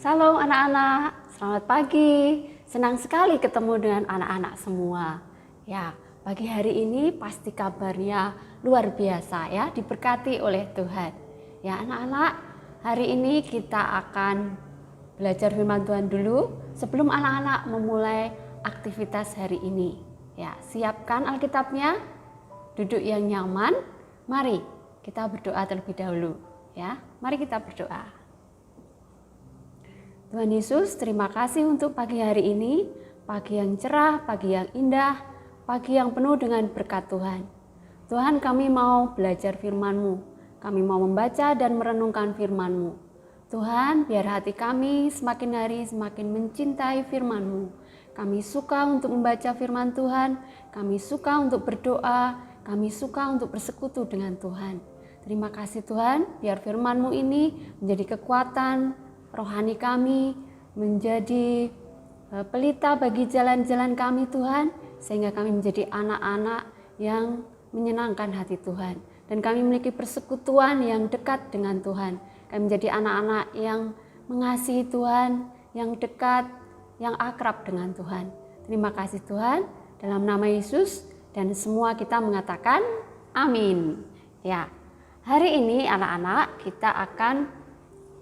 Salam anak-anak, selamat pagi. Senang sekali ketemu dengan anak-anak semua. Ya, pagi hari ini pasti kabarnya luar biasa ya, diberkati oleh Tuhan. Ya anak-anak, hari ini kita akan belajar firman Tuhan dulu sebelum anak-anak memulai aktivitas hari ini. Ya, siapkan Alkitabnya, duduk yang nyaman. Mari kita berdoa terlebih dahulu. Ya, mari kita berdoa. Tuhan Yesus, terima kasih untuk pagi hari ini, pagi yang cerah, pagi yang indah, pagi yang penuh dengan berkat Tuhan. Tuhan, kami mau belajar firman-Mu, kami mau membaca dan merenungkan firman-Mu. Tuhan, biar hati kami semakin hari semakin mencintai firman-Mu. Kami suka untuk membaca firman Tuhan, kami suka untuk berdoa, kami suka untuk bersekutu dengan Tuhan. Terima kasih Tuhan, biar firman-Mu ini menjadi kekuatan rohani kami, menjadi pelita bagi jalan-jalan kami Tuhan, sehingga kami menjadi anak-anak yang menyenangkan hati Tuhan. Dan kami memiliki persekutuan yang dekat dengan Tuhan. Kami menjadi anak-anak yang mengasihi Tuhan, yang dekat, yang akrab dengan Tuhan. Terima kasih Tuhan, dalam nama Yesus, dan semua kita mengatakan amin. Ya, hari ini anak-anak kita akan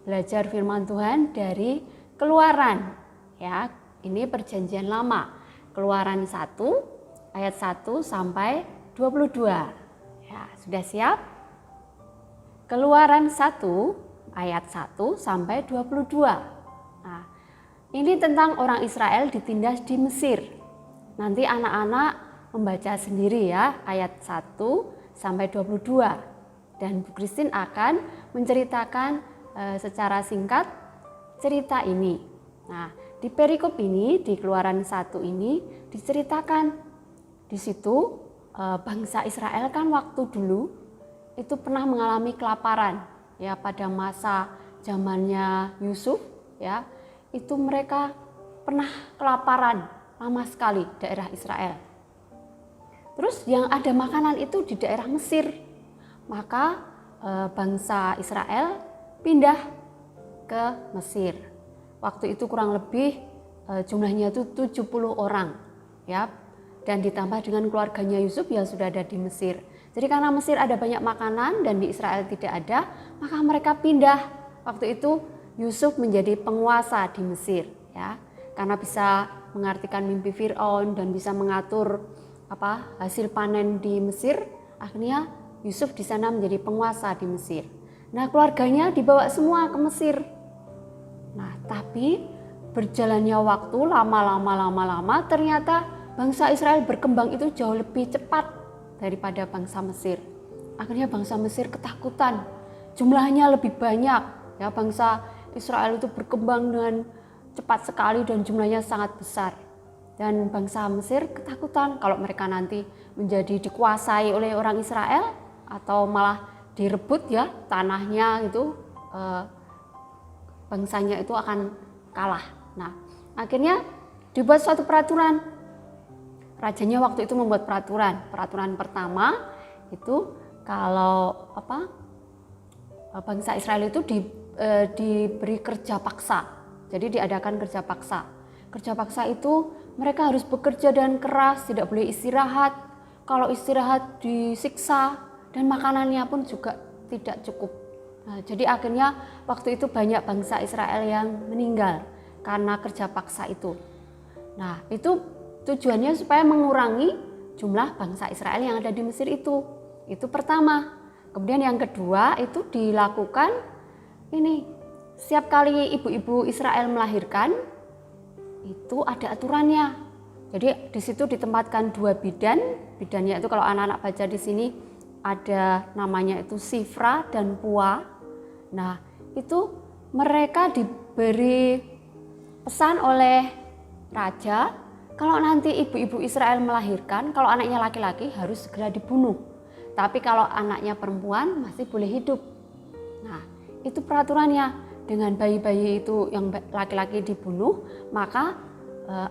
belajar firman Tuhan dari Keluaran. Ya, ini perjanjian lama. Keluaran 1 ayat 1 sampai 22. Ya, sudah siap? Keluaran 1 ayat 1 sampai 22. Nah, ini tentang orang Israel ditindas di Mesir. Nanti anak-anak membaca sendiri ya, ayat 1 sampai 22. Dan Bu Christine akan menceritakan secara singkat cerita ini. Nah, di perikop ini, di Keluaran 1 ini diceritakan di situ bangsa Israel kan waktu dulu itu pernah mengalami kelaparan ya, pada masa zamannya Yusuf ya. Itu mereka pernah kelaparan lama sekali daerah Israel. Terus yang ada makanan itu di daerah Mesir. Maka bangsa Israel pindah ke Mesir. Waktu itu kurang lebih jumlahnya itu 70 orang ya. Dan ditambah dengan keluarganya Yusuf yang sudah ada di Mesir. Jadi karena Mesir ada banyak makanan dan di Israel tidak ada, maka mereka pindah. Waktu itu Yusuf menjadi penguasa di Mesir ya. Karena bisa mengartikan mimpi Firaun dan bisa mengatur hasil panen di Mesir, akhirnya Yusuf di sana menjadi penguasa di Mesir. Nah, keluarganya dibawa semua ke Mesir. Nah, tapi berjalannya waktu lama ternyata bangsa Israel berkembang itu jauh lebih cepat daripada bangsa Mesir. Akhirnya bangsa Mesir ketakutan. Jumlahnya lebih banyak. Ya, bangsa Israel itu berkembang dengan cepat sekali dan jumlahnya sangat besar. Dan bangsa Mesir ketakutan kalau mereka nanti menjadi dikuasai oleh orang Israel atau malah direbut ya tanahnya itu, bangsanya itu akan kalah. Nah, akhirnya dibuat suatu peraturan. Rajanya waktu itu membuat peraturan pertama itu kalau bangsa Israel itu diberi kerja paksa. Jadi diadakan kerja paksa. Kerja paksa itu mereka harus bekerja dan keras, tidak boleh istirahat. Kalau istirahat disiksa. Dan makanannya pun juga tidak cukup. Nah, jadi akhirnya waktu itu banyak bangsa Israel yang meninggal karena kerja paksa itu. Nah, itu tujuannya supaya mengurangi jumlah bangsa Israel yang ada di Mesir itu. Itu pertama. Kemudian yang kedua itu dilakukan ini. Setiap kali ibu-ibu Israel melahirkan itu ada aturannya. Jadi di situ ditempatkan 2 bidan. Bidannya itu kalau anak-anak baca di sini ada namanya itu Sifra dan Pua. Nah, itu mereka diberi pesan oleh raja kalau nanti ibu-ibu Israel melahirkan, kalau anaknya laki-laki harus segera dibunuh. Tapi kalau anaknya perempuan masih boleh hidup. Nah, itu peraturannya. Dengan bayi-bayi itu yang laki-laki dibunuh, maka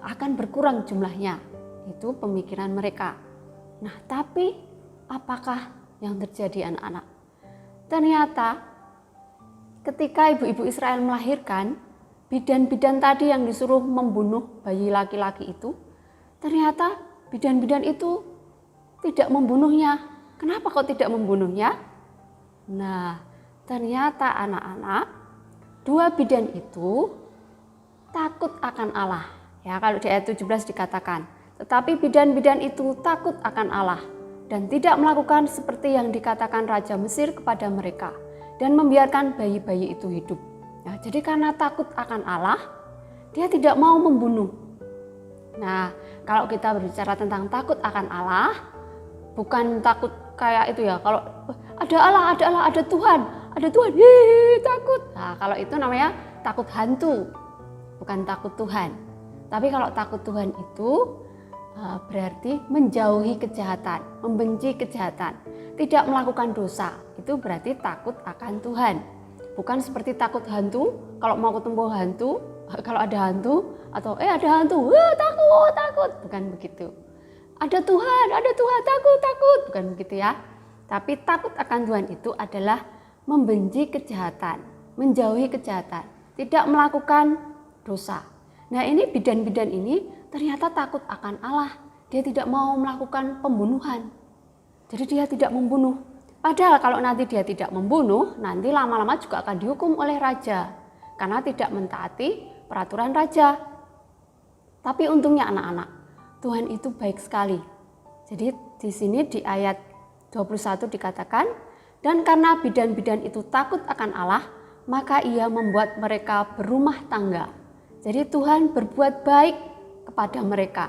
akan berkurang jumlahnya. Itu pemikiran mereka. Nah, tapi apakah yang terjadi anak-anak? Ternyata ketika ibu-ibu Israel melahirkan, bidan-bidan tadi yang disuruh membunuh bayi laki-laki itu, ternyata bidan-bidan itu tidak membunuhnya. Kenapa kok tidak membunuhnya? Nah, ternyata anak-anak, dua bidan itu takut akan Allah. Ya, kalau di ayat 17 dikatakan, tetapi bidan-bidan itu takut akan Allah dan tidak melakukan seperti yang dikatakan Raja Mesir kepada mereka dan membiarkan bayi-bayi itu hidup. Ya, jadi karena takut akan Allah, dia tidak mau membunuh. Nah, kalau kita berbicara tentang takut akan Allah, bukan takut kayak itu ya, kalau ada Allah, ada Tuhan, takut. Nah, kalau itu namanya takut hantu, bukan takut Tuhan. Tapi kalau takut Tuhan itu berarti menjauhi kejahatan, membenci kejahatan, tidak melakukan dosa. Itu berarti takut akan Tuhan. Bukan seperti takut hantu, kalau mau ketemu hantu, kalau ada hantu, atau ada hantu, takut, bukan begitu. Ada Tuhan, takut, bukan begitu ya. Tapi takut akan Tuhan itu adalah membenci kejahatan, menjauhi kejahatan, tidak melakukan dosa. Nah, ini bidan-bidan ini ternyata takut akan Allah. Dia tidak mau melakukan pembunuhan. Jadi dia tidak membunuh. Padahal kalau nanti dia tidak membunuh, nanti lama-lama juga akan dihukum oleh raja karena tidak mentaati peraturan raja. Tapi untungnya anak-anak, Tuhan itu baik sekali. Jadi di sini di ayat 21 dikatakan, dan karena bidan-bidan itu takut akan Allah, maka ia membuat mereka berumah tangga. Jadi Tuhan berbuat baik kepada mereka.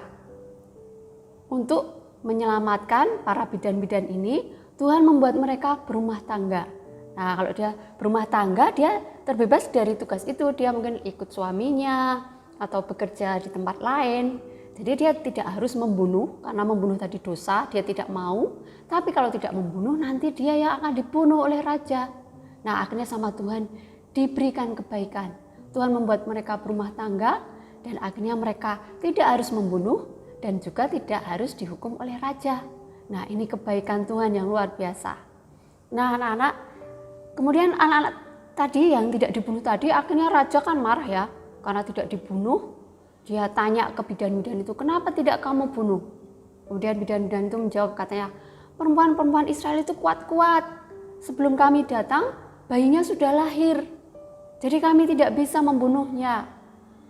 Untuk menyelamatkan para bidan-bidan ini, Tuhan membuat mereka berumah tangga. Nah, kalau dia berumah tangga, dia terbebas dari tugas itu. Dia mungkin ikut suaminya atau bekerja di tempat lain. Jadi dia tidak harus membunuh, karena membunuh tadi dosa, dia tidak mau. Tapi kalau tidak membunuh, nanti dia yang akan dibunuh oleh raja. Nah, akhirnya sama Tuhan diberikan kebaikan. Tuhan membuat mereka berumah tangga, dan akhirnya mereka tidak harus membunuh, dan juga tidak harus dihukum oleh raja. Nah, ini kebaikan Tuhan yang luar biasa. Nah, anak-anak, kemudian anak-anak tadi yang tidak dibunuh tadi, akhirnya raja kan marah ya, karena tidak dibunuh. Dia tanya ke bidan-bidan itu, kenapa tidak kamu bunuh? Kemudian bidan-bidan itu menjawab, katanya, perempuan-perempuan Israel itu kuat-kuat. Sebelum kami datang, bayinya sudah lahir. Jadi kami tidak bisa membunuhnya.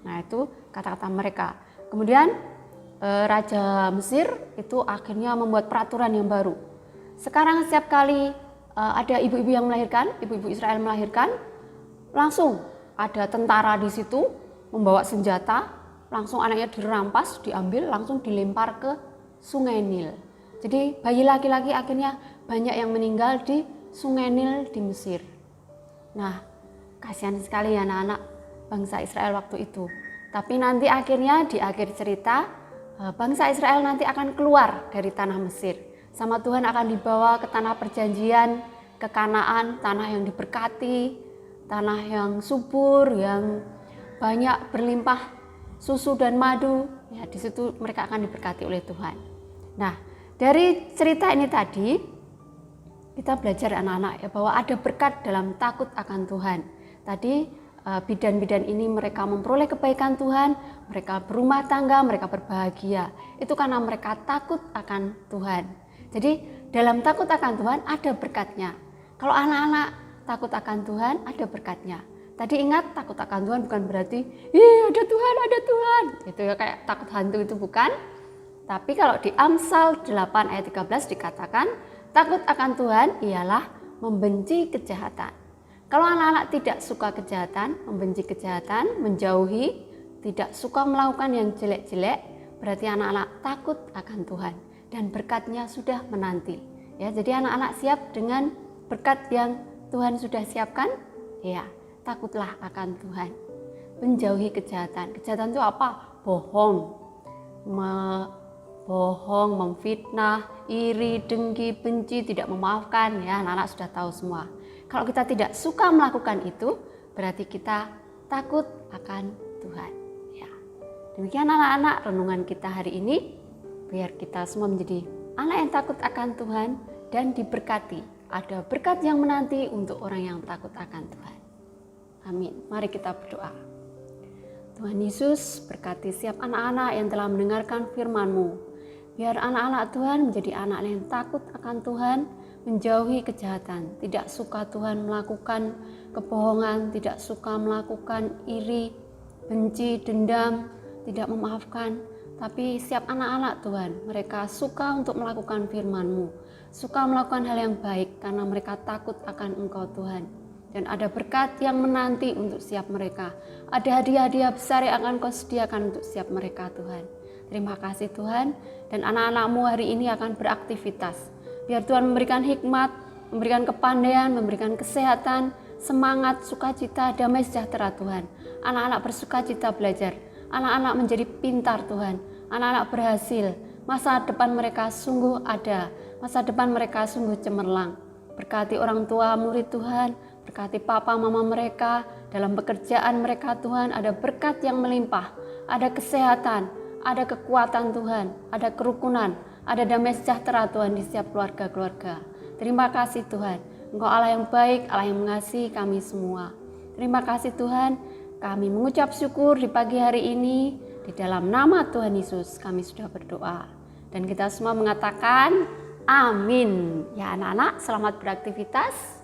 Nah, itu kata-kata mereka. Kemudian Raja Mesir itu akhirnya membuat peraturan yang baru. Sekarang setiap kali ada ibu-ibu yang melahirkan, ibu-ibu Israel melahirkan, langsung ada tentara di situ membawa senjata, langsung anaknya dirampas, diambil, langsung dilempar ke Sungai Nil. Jadi bayi laki-laki akhirnya banyak yang meninggal di Sungai Nil di Mesir. Nah, kasihan sekali ya anak-anak bangsa Israel waktu itu. Tapi nanti akhirnya di akhir cerita, bangsa Israel nanti akan keluar dari tanah Mesir. Sama Tuhan akan dibawa ke tanah perjanjian, ke Kanaan, tanah yang diberkati, tanah yang subur, yang banyak berlimpah susu dan madu. Ya, di situ mereka akan diberkati oleh Tuhan. Nah, dari cerita ini tadi kita belajar anak-anak ya, bahwa ada berkat dalam takut akan Tuhan. Tadi bidan-bidan ini mereka memperoleh kebaikan Tuhan, mereka berumah tangga, mereka berbahagia. Itu karena mereka takut akan Tuhan. Jadi dalam takut akan Tuhan ada berkatnya. Kalau anak-anak takut akan Tuhan ada berkatnya. Tadi ingat, takut akan Tuhan bukan berarti ada Tuhan. Itu ya kayak takut hantu, itu bukan. Tapi kalau di Amsal 8 ayat 13 dikatakan, takut akan Tuhan ialah membenci kejahatan. Kalau anak-anak tidak suka kejahatan, membenci kejahatan, menjauhi, tidak suka melakukan yang jelek-jelek, berarti anak-anak takut akan Tuhan dan berkatnya sudah menanti. Ya, jadi anak-anak siap dengan berkat yang Tuhan sudah siapkan? Ya, takutlah akan Tuhan. Menjauhi kejahatan. Kejahatan itu apa? Bohong, memfitnah, iri, dengki, benci, tidak memaafkan. Ya, anak-anak sudah tahu semua. Kalau kita tidak suka melakukan itu, berarti kita takut akan Tuhan. Ya. Demikian anak-anak renungan kita hari ini. Biar kita semua menjadi anak yang takut akan Tuhan dan diberkati. Ada berkat yang menanti untuk orang yang takut akan Tuhan. Amin. Mari kita berdoa. Tuhan Yesus berkati setiap anak-anak yang telah mendengarkan firman-Mu. Biar anak-anak Tuhan menjadi anak yang takut akan Tuhan, menjauhi kejahatan, tidak suka Tuhan melakukan kebohongan, tidak suka melakukan iri, benci, dendam, tidak memaafkan. Tapi setiap anak-anak Tuhan, mereka suka untuk melakukan firman-Mu, suka melakukan hal yang baik karena mereka takut akan Engkau Tuhan. Dan ada berkat yang menanti untuk setiap mereka. Ada hadiah-hadiah besar yang akan Kau sediakan untuk setiap mereka Tuhan. Terima kasih Tuhan. Dan anak-anak-Mu hari ini akan beraktivitas. Biar Tuhan memberikan hikmat, memberikan kepandaian, memberikan kesehatan, semangat, sukacita, damai sejahtera Tuhan. Anak-anak bersukacita belajar. Anak-anak menjadi pintar Tuhan. Anak-anak berhasil. Masa depan mereka sungguh ada. Masa depan mereka sungguh cemerlang. Berkati orang tua murid Tuhan. Berkati papa mama mereka dalam pekerjaan mereka Tuhan, ada berkat yang melimpah, ada kesehatan, ada kekuatan Tuhan, ada kerukunan, ada damai sejahtera Tuhan di setiap keluarga-keluarga. Terima kasih Tuhan, Engkau Allah yang baik, Allah yang mengasihi kami semua. Terima kasih Tuhan, kami mengucap syukur di pagi hari ini, di dalam nama Tuhan Yesus kami sudah berdoa. Dan kita semua mengatakan amin. Ya anak-anak, selamat beraktivitas.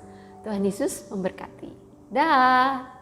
Tuhan Yesus memberkati. Dah.